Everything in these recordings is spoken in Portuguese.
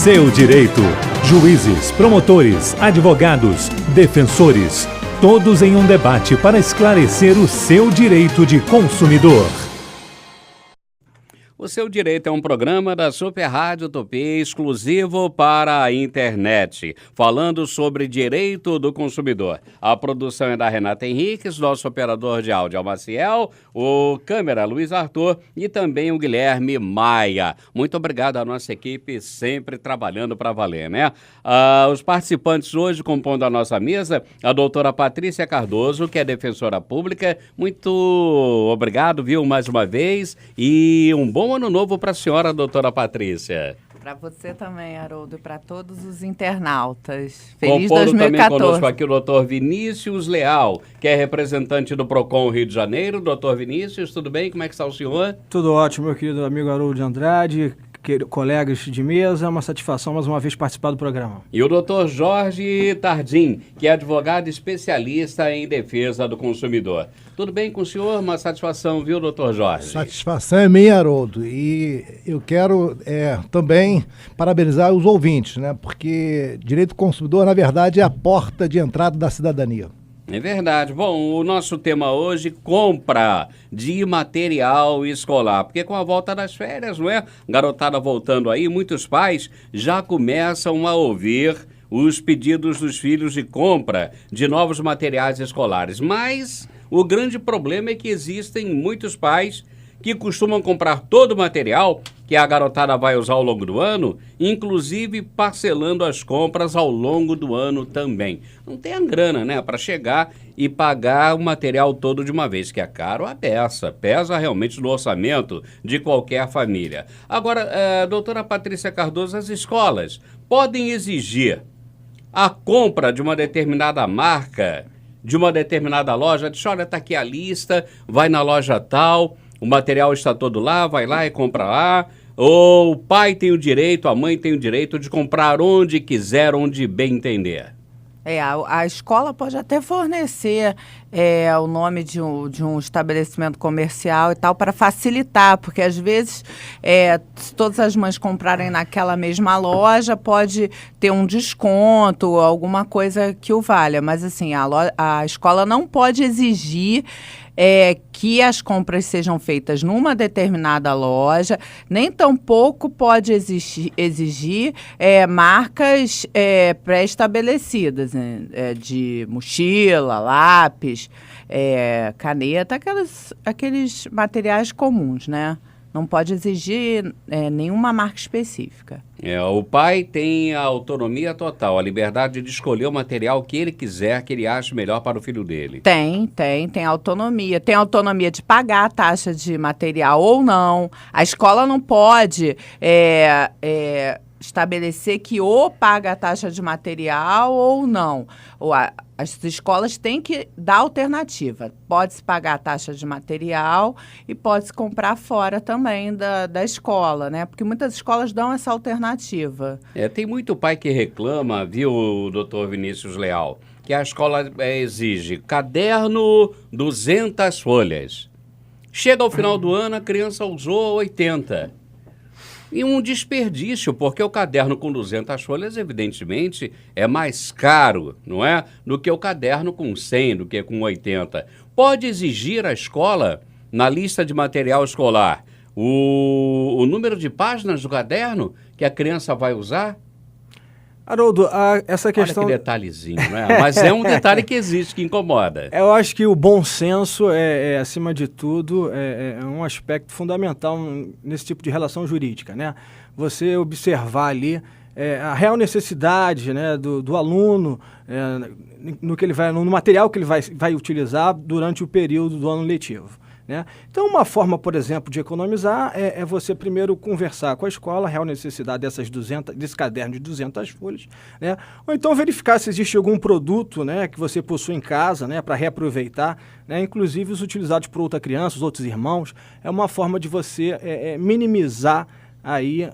seu direito. Juízes, promotores, advogados, defensores, todos em um debate para esclarecer o seu direito de consumidor. O Seu Direito é um programa da Super Rádio Tupi exclusivo para a internet, falando sobre direito do consumidor. A produção é da Renata Henriques, nosso operador de áudio é o Maciel, o câmera Luiz Arthur e também o Guilherme Maia. Muito obrigado à nossa equipe, sempre trabalhando para valer, né? Os participantes hoje compondo a nossa mesa, a doutora Patrícia Cardoso, que é defensora pública. Muito obrigado, viu, mais uma vez, e um bom ano novo para a senhora, doutora Patrícia. Para você também, Haroldo, e para todos os internautas. Feliz Compondo 2014. Também conosco aqui o doutor Vinícius Leal, que é representante do PROCON Rio de Janeiro. Doutor Vinícius, tudo bem? Como é que está o senhor? Tudo ótimo, meu querido amigo Haroldo de Andrade, colegas de mesa, é uma satisfação mais uma vez participar do programa. E o doutor Jorge Tardim, que é advogado especialista em defesa do consumidor. Tudo bem com o senhor? Uma satisfação, viu, doutor Jorge? Satisfação é minha, Haroldo. E eu quero também parabenizar os ouvintes, né? Porque direito do consumidor, na verdade, é a porta de entrada da cidadania. É verdade. Bom, o nosso tema hoje, compra de material escolar. Porque com a volta das férias, não é? Garotada voltando aí, muitos pais já começam a ouvir os pedidos dos filhos de compra de novos materiais escolares. Mas o grande problema é que existem muitos pais que costumam comprar todo o material que a garotada vai usar ao longo do ano, inclusive parcelando as compras ao longo do ano também. Não tem a grana, né, para chegar e pagar o material todo de uma vez, que é caro a peça, pesa realmente no orçamento de qualquer família. Agora, doutora Patrícia Cardoso, as escolas podem exigir a compra de uma determinada marca, de uma determinada loja, diz, olha, está aqui a lista, vai na loja tal, o material está todo lá, vai lá e compra lá. Ou o pai tem o direito, a mãe tem o direito de comprar onde quiser, onde bem entender. A escola pode até fornecer o nome de um estabelecimento comercial e tal para facilitar, porque às vezes se todas as mães comprarem naquela mesma loja, pode ter um desconto, alguma coisa que o valha. Mas assim, a escola não pode exigir que as compras sejam feitas numa determinada loja, nem tampouco pode exigir marcas pré-estabelecidas, né? De mochila, lápis, caneta, aqueles materiais comuns, né? Não pode exigir nenhuma marca específica. O pai tem a autonomia total, a liberdade de escolher o material que ele quiser, que ele ache melhor para o filho dele. Tem autonomia. Tem autonomia de pagar a taxa de material ou não. A escola não pode estabelecer que ou paga a taxa de material ou não. As escolas têm que dar alternativa. Pode-se pagar a taxa de material e pode-se comprar fora também da escola, né? Porque muitas escolas dão essa alternativa. Tem muito pai que reclama, viu, doutor Vinícius Leal, que a escola exige caderno 200 folhas. Chega ao final do ano, a criança usou 80. E um desperdício, porque o caderno com 200 folhas, evidentemente, é mais caro, não é? Do que o caderno com 100, do que com 80. Pode exigir a escola, na lista de material escolar, o número de páginas do caderno que a criança vai usar? Haroldo, essa questão... Olha que detalhezinho, né? Mas é um detalhe que existe, que incomoda. Eu acho que o bom senso acima de tudo, é um aspecto fundamental nesse tipo de relação jurídica, né? Você observar ali a real necessidade, né, do aluno no material que ele vai utilizar durante o período do ano letivo. Né? Então, uma forma, por exemplo, de economizar é você primeiro conversar com a escola, a real necessidade desse caderno de 200 folhas, né? Ou então verificar se existe algum produto, né, que você possui em casa, né, para reaproveitar, né, inclusive os utilizados por outra criança, os outros irmãos. É uma forma de você minimizar aí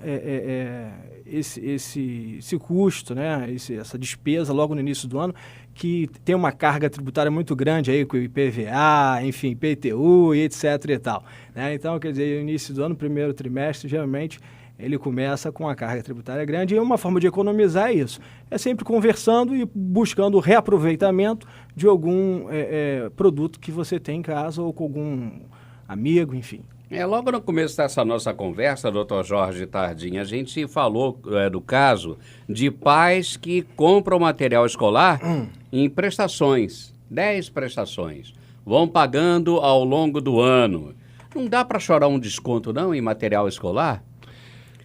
esse custo, né, essa despesa logo no início do ano, que tem uma carga tributária muito grande aí com o IPVA, enfim, IPTU e etc e tal, né? Então, quer dizer, no início do ano, primeiro trimestre, geralmente ele começa com a carga tributária grande, e uma forma de economizar é isso. É sempre conversando e buscando o reaproveitamento de algum produto que você tem em casa ou com algum amigo, enfim. Logo no começo dessa nossa conversa, doutor Jorge Tardim, a gente falou do caso de pais que compram material escolar em prestações, 10 prestações, vão pagando ao longo do ano. Não dá para chorar um desconto não em material escolar?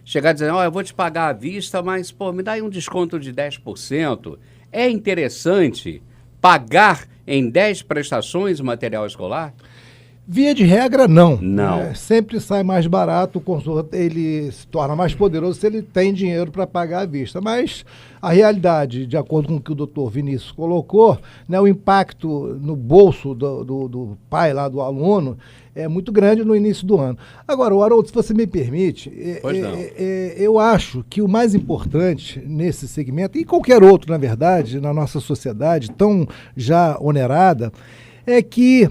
Chegar dizendo, eu vou te pagar à vista, mas me dá aí um desconto de 10%. É interessante pagar em 10 prestações o material escolar? Via de regra, não. Não. Sempre sai mais barato, o consumidor ele se torna mais poderoso se ele tem dinheiro para pagar à vista. Mas a realidade, de acordo com o que o doutor Vinícius colocou, né, o impacto no bolso do pai lá, do aluno, é muito grande no início do ano. Agora, Haroldo, se você me permite, eu acho que o mais importante nesse segmento, e qualquer outro, na verdade, na nossa sociedade tão já onerada, é que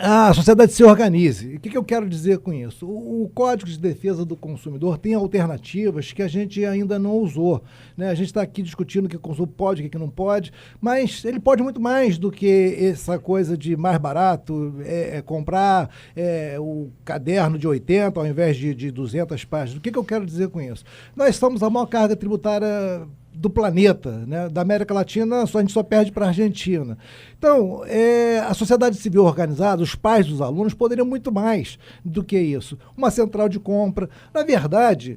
a sociedade se organize. O que eu quero dizer com isso? O Código de Defesa do Consumidor tem alternativas que a gente ainda não usou, né? A gente está aqui discutindo o que o consumo pode, o que não pode, mas ele pode muito mais do que essa coisa de mais barato, comprar o caderno de 80 ao invés de 200 páginas. O que eu quero dizer com isso? Nós somos a maior carga tributária do planeta, né? Da América Latina, a gente só perde para a Argentina. Então, a sociedade civil organizada, os pais dos alunos, poderiam muito mais do que isso. Uma central de compra. Na verdade,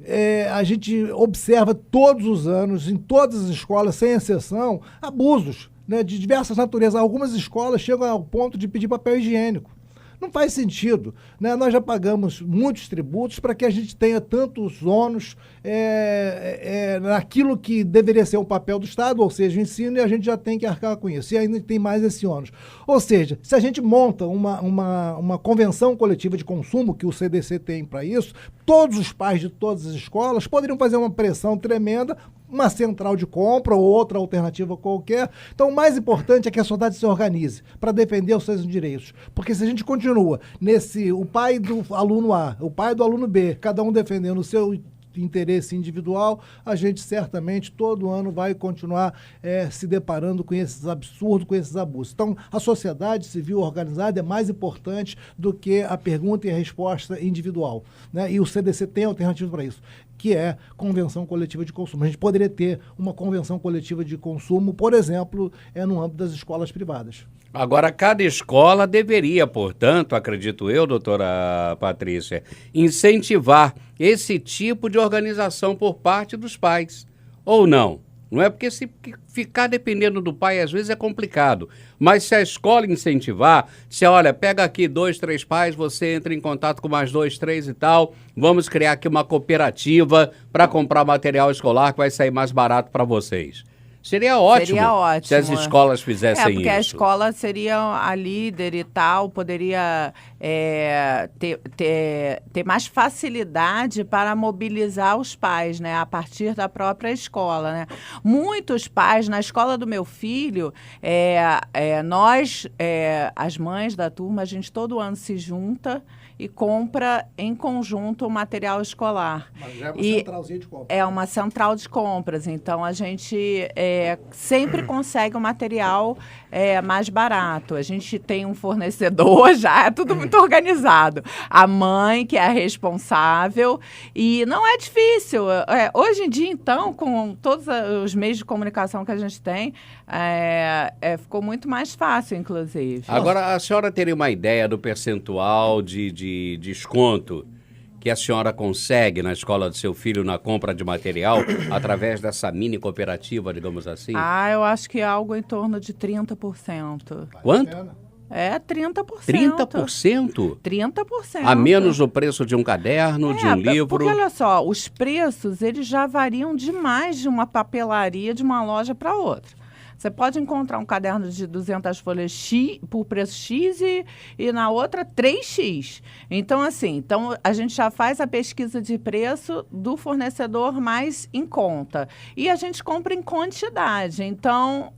a gente observa todos os anos, em todas as escolas, sem exceção, abusos, né, de diversas naturezas. Algumas escolas chegam ao ponto de pedir papel higiênico. Não faz sentido, né? Nós já pagamos muitos tributos para que a gente tenha tantos ônus naquilo que deveria ser o papel do Estado, ou seja, o ensino, e a gente já tem que arcar com isso. E ainda tem mais esse ônus. Ou seja, se a gente monta uma convenção coletiva de consumo, que o CDC tem para isso, todos os pais de todas as escolas poderiam fazer uma pressão tremenda, uma central de compra ou outra alternativa qualquer. Então, o mais importante é que a sociedade se organize para defender os seus direitos. Porque se a gente continua o pai do aluno A, o pai do aluno B, cada um defendendo o seu interesse individual, a gente certamente todo ano vai continuar se deparando com esses absurdos, com esses abusos. Então, a sociedade civil organizada é mais importante do que a pergunta e a resposta individual, né? E o CDC tem alternativa para isso, que é convenção coletiva de consumo. A gente poderia ter uma convenção coletiva de consumo, por exemplo, no âmbito das escolas privadas. Agora, cada escola deveria, portanto, acredito eu, doutora Patrícia, incentivar esse tipo de organização por parte dos pais. Ou não? Não é porque se ficar dependendo do pai, às vezes é complicado. Mas se a escola incentivar, olha, pega aqui 2, 3 pais, você entra em contato com mais 2, 3 e tal, vamos criar aqui uma cooperativa para comprar material escolar que vai sair mais barato para vocês. Seria ótimo, se as escolas fizessem isso. Porque a escola seria a líder e tal, poderia ter mais facilidade para mobilizar os pais, né, a partir da própria escola, né? Muitos pais, na escola do meu filho, nós, as mães da turma, a gente todo ano se junta e compra em conjunto o material escolar. Mas já é uma centralzinha de compras. É uma central de compras, então a gente sempre consegue um material mais barato. A gente tem um fornecedor, já é tudo muito organizado. A mãe, que é a responsável, e não é difícil. Hoje em dia, então, com todos os meios de comunicação que a gente tem, ficou muito mais fácil, inclusive. Agora, a senhora teria uma ideia do percentual de desconto que a senhora consegue na escola do seu filho na compra de material através dessa mini cooperativa, digamos assim? Eu acho que é algo em torno de 30%. Quanto? 30%. 30%? 30%. A menos o preço de um caderno, de um livro? Porque, olha só, os preços, eles já variam demais de uma papelaria, de uma loja para outra. Você pode encontrar um caderno de 200 folhas X, por preço X e na outra 3X. Então, assim, a gente já faz a pesquisa de preço do fornecedor mais em conta. E a gente compra em quantidade. Então,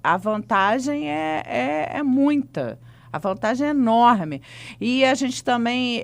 a vantagem é muita. A vantagem é enorme. E a gente também,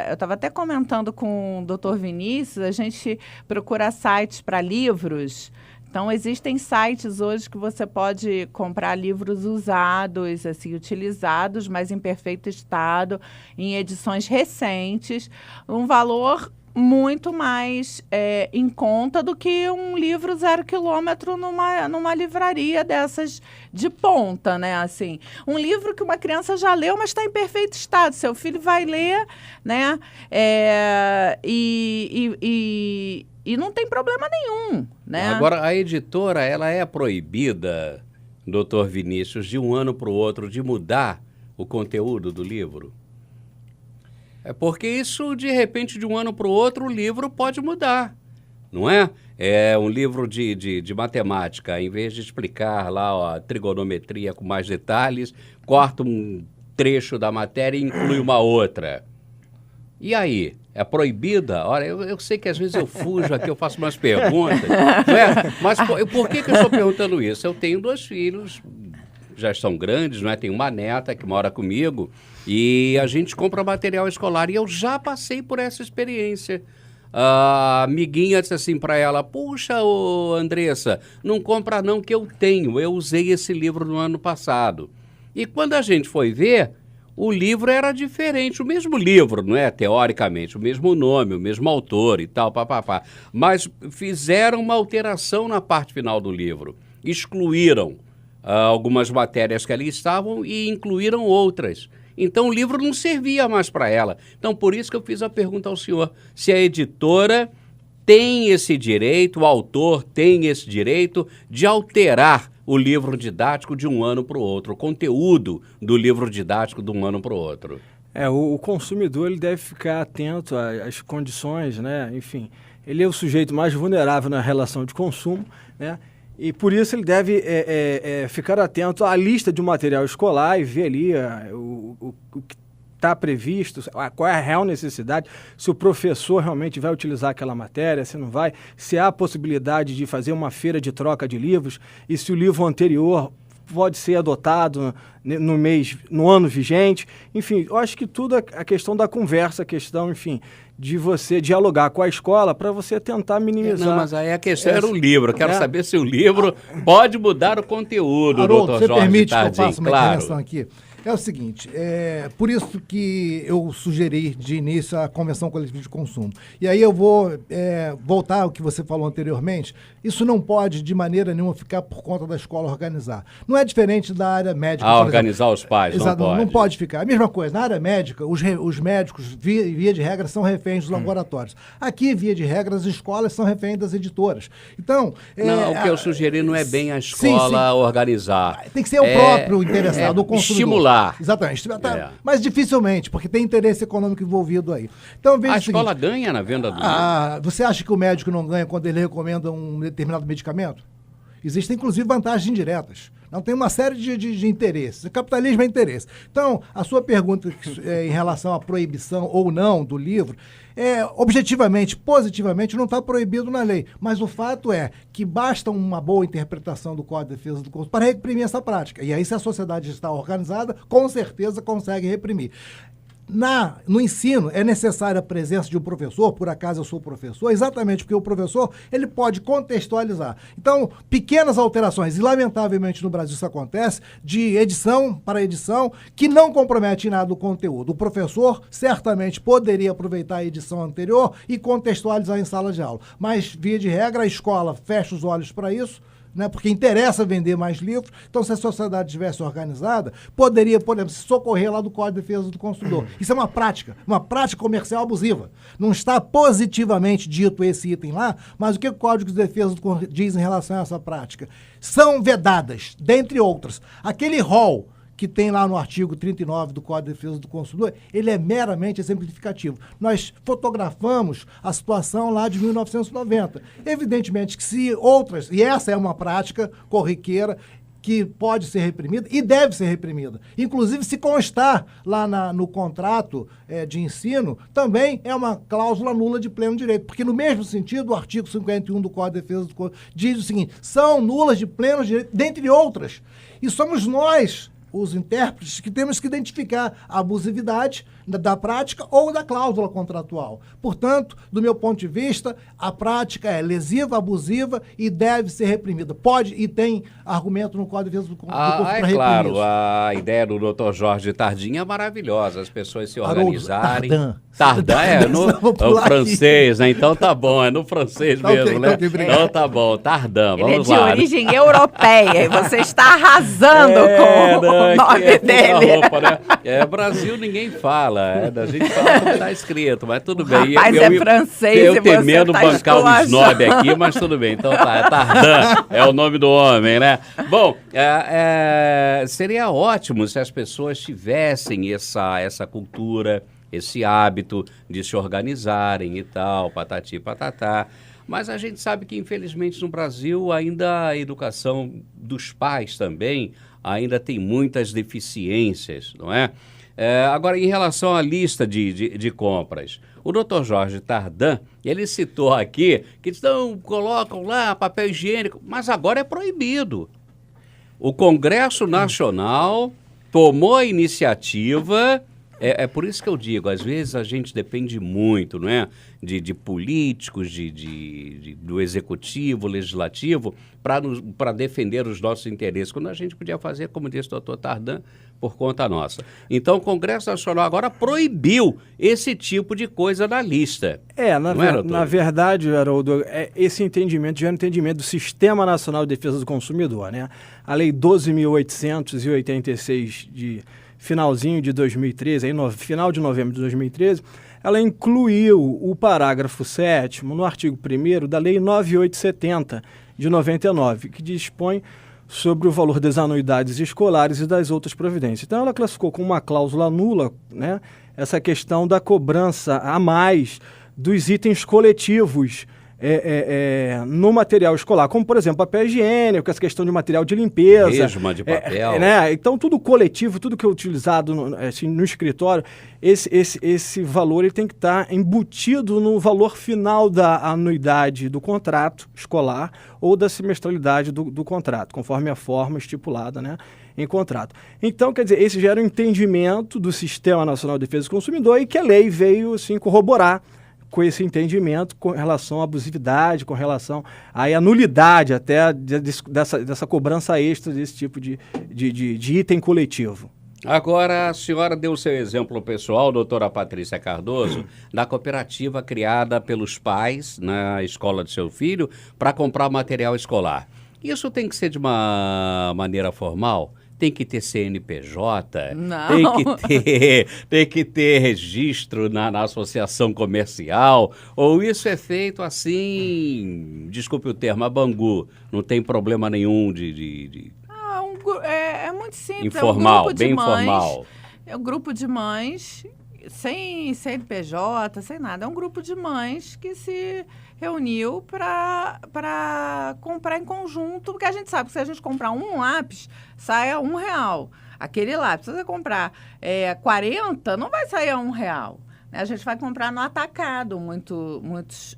eu estava até comentando com o Dr. Vinícius, a gente procura sites para livros. Então, existem sites hoje que você pode comprar livros usados, assim, utilizados, mas em perfeito estado, em edições recentes, um valor muito mais em conta do que um livro 0 quilômetro numa livraria dessas de ponta, né? Assim, um livro que uma criança já leu, mas está em perfeito estado. Seu filho vai ler, né? E não tem problema nenhum, né? Agora, a editora, ela é proibida, doutor Vinícius, de um ano para o outro, de mudar o conteúdo do livro? É porque isso, de repente, de um ano para o outro, o livro pode mudar, não é? É um livro de matemática, em vez de explicar lá ó, a trigonometria com mais detalhes, corta um trecho da matéria e inclui uma outra. E aí? É proibida? Olha, eu sei que às vezes eu fujo aqui, eu faço umas perguntas, não é? Mas por que eu estou perguntando isso? Eu tenho 2 filhos, já estão grandes, não é? Tenho uma neta que mora comigo e a gente compra material escolar e eu já passei por essa experiência. A amiguinha disse assim para ela, puxa, ô Andressa, não compra não que eu tenho, eu usei esse livro no ano passado. E quando a gente foi ver, o livro era diferente, o mesmo livro, não é? Teoricamente, o mesmo nome, o mesmo autor e tal, papapá. Mas fizeram uma alteração na parte final do livro. Excluíram algumas matérias que ali estavam e incluíram outras. Então o livro não servia mais para ela. Então por isso que eu fiz a pergunta ao senhor, se a editora tem esse direito, o autor tem esse direito de alterar o livro didático de um ano para o outro, o conteúdo do livro didático de um ano para o outro. O consumidor ele deve ficar atento às condições, né? Enfim, ele é o sujeito mais vulnerável na relação de consumo, né? E por isso ele deve ficar atento à lista de material escolar e ver ali o que está previsto, qual é a real necessidade, se o professor realmente vai utilizar aquela matéria, se não vai, se há a possibilidade de fazer uma feira de troca de livros e se o livro anterior pode ser adotado no ano vigente. Enfim, eu acho que tudo a questão da conversa, a questão, enfim, de você dialogar com a escola para você tentar minimizar. Não, mas aí a questão era o livro. Eu quero saber se o livro pode mudar o conteúdo, Haroldo, doutor você Jorge permite Tardim, que eu faça uma claro. intervenção aqui? É o seguinte, por isso que eu sugeri de início a Convenção Coletiva de Consumo. E aí eu vou voltar ao que você falou anteriormente. Isso não pode, de maneira nenhuma, ficar por conta da escola organizar. Não é diferente da área médica. Organizar os pais, exato, não pode. Não pode ficar. A mesma coisa, na área médica, os médicos, via de regra, são reféns dos laboratórios. Aqui, via de regra, as escolas são reféns das editoras. Então... Não, o que eu sugeri não é bem a escola organizar. Tem que ser o próprio interessado, o consumidor. Estimular. Exatamente. Mas dificilmente, porque tem interesse econômico envolvido aí. Então, veja a escola ganha na venda do livro? Você acha que o médico não ganha quando ele recomenda um determinado medicamento? Existem, inclusive, vantagens indiretas. Não tem uma série de interesses. O capitalismo é interesse. Então, a sua pergunta em relação à proibição ou não do livro, objetivamente, positivamente, não está proibido na lei. Mas o fato é que basta uma boa interpretação do Código de Defesa do Consumidor para reprimir essa prática. E aí, se a sociedade está organizada, com certeza consegue reprimir. No ensino, é necessária a presença de um professor, por acaso eu sou professor, exatamente porque o professor ele pode contextualizar. Então, pequenas alterações, e lamentavelmente no Brasil isso acontece, de edição para edição, que não compromete em nada o conteúdo. O professor certamente poderia aproveitar a edição anterior e contextualizar em sala de aula. Mas, via de regra, a escola fecha os olhos para isso, né, porque interessa vender mais livros. Então, se a sociedade estivesse organizada, poderia, por exemplo, se socorrer lá do Código de Defesa do Consumidor. Isso é uma prática comercial abusiva. Não está positivamente dito esse item lá, mas o que o Código de Defesa do Consumidor diz em relação a essa prática? São vedadas, dentre outras. Aquele rol que tem lá no artigo 39 do Código de Defesa do Consumidor, ele é meramente exemplificativo. Nós fotografamos a situação lá de 1990. Evidentemente que se outras, e essa é uma prática corriqueira, que pode ser reprimida e deve ser reprimida. Inclusive, se constar lá no contrato de ensino, também é uma cláusula nula de pleno direito. Porque, no mesmo sentido, o artigo 51 do Código de Defesa do Consumidor diz o seguinte: são nulas de pleno direito, dentre outras. E somos nós, os intérpretes, que temos que identificar a abusividade da prática ou da cláusula contratual. Portanto, do meu ponto de vista, a prática é lesiva, abusiva e deve ser reprimida. Pode e tem argumento no Código de Defesa do Consumidor para reprimir claro, isso. a ideia do Dr. Jorge Tardim é maravilhosa, as pessoas se Haroldo, organizarem. Tardin, É o francês, né? Então tá bom, é no francês mesmo, né? Então tá bom, Tardin, Ele é vamos de lá. origem europeia e você está arrasando com o nome dele. Roupa, né? Brasil ninguém fala, a gente fala como está escrito, mas tudo bem. Rapaz, é francês eu e você temendo tá bancar um esculachando. snob aqui, mas tudo bem. Então tá, é Tardin, é o nome do homem, né? Bom, seria ótimo se as pessoas tivessem essa cultura, esse hábito de se organizarem e tal, patati patatá. Mas a gente sabe que, infelizmente, no Brasil, ainda a educação dos pais também ainda tem muitas deficiências, não é? Agora, em relação à lista de compras, o Dr. Jorge Tardim, ele citou aqui que colocam lá papel higiênico, mas agora é proibido. O Congresso Nacional tomou a iniciativa. É por isso que eu digo, às vezes a gente depende muito, não é? De políticos, do executivo, legislativo, para defender os nossos interesses, quando a gente podia fazer, como disse o doutor Tardim, por conta nossa. Então, o Congresso Nacional agora proibiu esse tipo de coisa na lista. Na verdade, Haroldo, esse entendimento já é um entendimento do Sistema Nacional de Defesa do Consumidor, né? A Lei 12.886 de finalzinho de 2013, final de novembro de 2013, ela incluiu o parágrafo 7º no artigo 1º da Lei 9870 de 99, que dispõe sobre o valor das anuidades escolares e das outras providências. Então, ela classificou como uma cláusula nula, né, essa questão da cobrança a mais dos itens coletivos no material escolar, como, por exemplo, papel higiênico, essa questão de material de limpeza. Resma de papel. Né? Então, tudo coletivo, tudo que é utilizado no escritório, esse valor ele tem que estar embutido no valor final da anuidade do contrato escolar ou da semestralidade do contrato, conforme a forma estipulada, né, em contrato. Então, quer dizer, esse já era um entendimento do Sistema Nacional de Defesa do Consumidor e que a lei veio, assim, corroborar com esse entendimento com relação à abusividade, com relação à nulidade até dessa cobrança extra desse tipo de item coletivo. Agora, a senhora deu o seu exemplo pessoal, doutora Patrícia Cardoso, da cooperativa criada pelos pais na escola de seu filho para comprar material escolar. Isso tem que ser de uma maneira formal? Tem que ter CNPJ, Não. tem que ter registro na associação comercial, ou isso é feito assim, desculpe o termo, a Bangu, não tem problema nenhum É muito simples. informal, É um grupo de bem mães, informal. É um grupo de mães, sem CNPJ, sem nada. É um grupo de mães que se reuniu para comprar em conjunto, porque a gente sabe que se a gente comprar um lápis, sai a R$1. Aquele lápis, se você comprar 40, não vai sair a R$1. A gente vai comprar no atacado muitos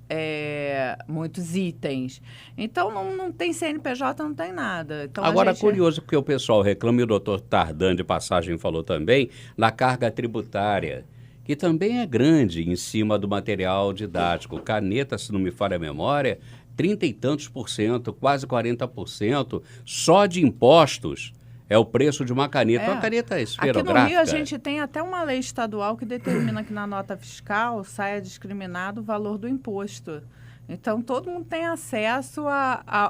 itens. Então, não tem CNPJ, não tem nada. Então, Agora, curioso, porque o pessoal reclama, e o doutor Tardim de passagem falou também, na carga tributária, que também é grande em cima do material didático. Caneta, se não me falha a memória, 30 e tantos %, quase 40%, só de impostos. É o preço de uma caneta. Uma caneta esferográfica. Aqui no Rio, a gente tem até uma lei estadual que determina que na nota fiscal saia discriminado o valor do imposto. Então, todo mundo tem acesso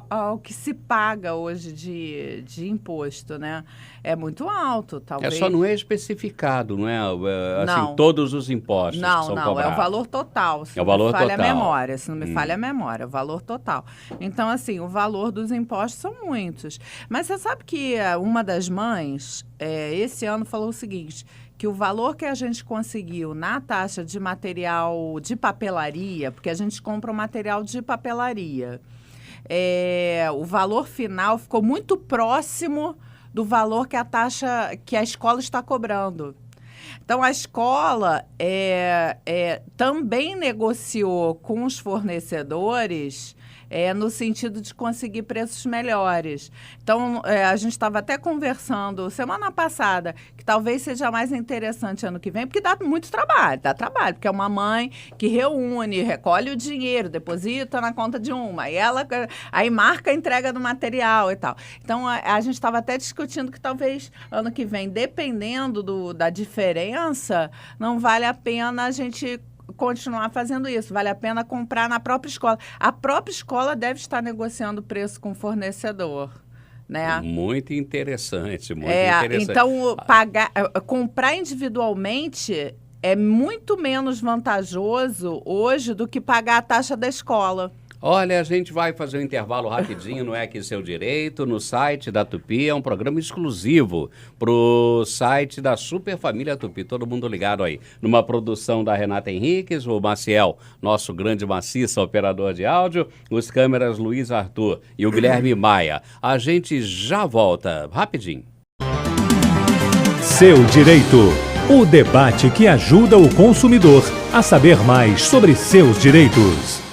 ao que se paga hoje de imposto, né? É muito alto, talvez. Só não é especificado, não é? Assim, Não. Todos os impostos que são cobrados. É o valor total. Se É o não valor me falha total. a memória, se não me falha a memória, é o valor total. Então, assim, o valor dos impostos são muitos. Mas você sabe que uma das mães, esse ano, falou o seguinte, que o valor que a gente conseguiu na taxa de material de papelaria, porque a gente compra o material de papelaria, o valor final ficou muito próximo do valor que a escola está cobrando. Então, a escola também negociou com os fornecedores no sentido de conseguir preços melhores. Então, a gente estava até conversando semana passada que talvez seja mais interessante ano que vem, porque dá muito trabalho, porque é uma mãe que reúne, recolhe o dinheiro, deposita na conta de uma, e ela aí marca a entrega do material e tal. Então, a gente estava até discutindo que talvez ano que vem, dependendo da diferença, não vale a pena a gente continuar fazendo isso. Vale a pena comprar na própria escola. A própria escola deve estar negociando o preço com o fornecedor, né? Muito interessante, muito interessante. Então, comprar individualmente é muito menos vantajoso hoje do que pagar a taxa da escola. Olha, a gente vai fazer um intervalo rapidinho, não é que seu direito, no site da Tupi, é um programa exclusivo pro site da Super Família Tupi, todo mundo ligado aí. Numa produção da Renata Henriques, o Maciel, nosso grande maciça, operador de áudio, os câmeras Luiz Arthur e o Guilherme Maia. A gente já volta, rapidinho. Seu Direito, o debate que ajuda o consumidor a saber mais sobre seus direitos.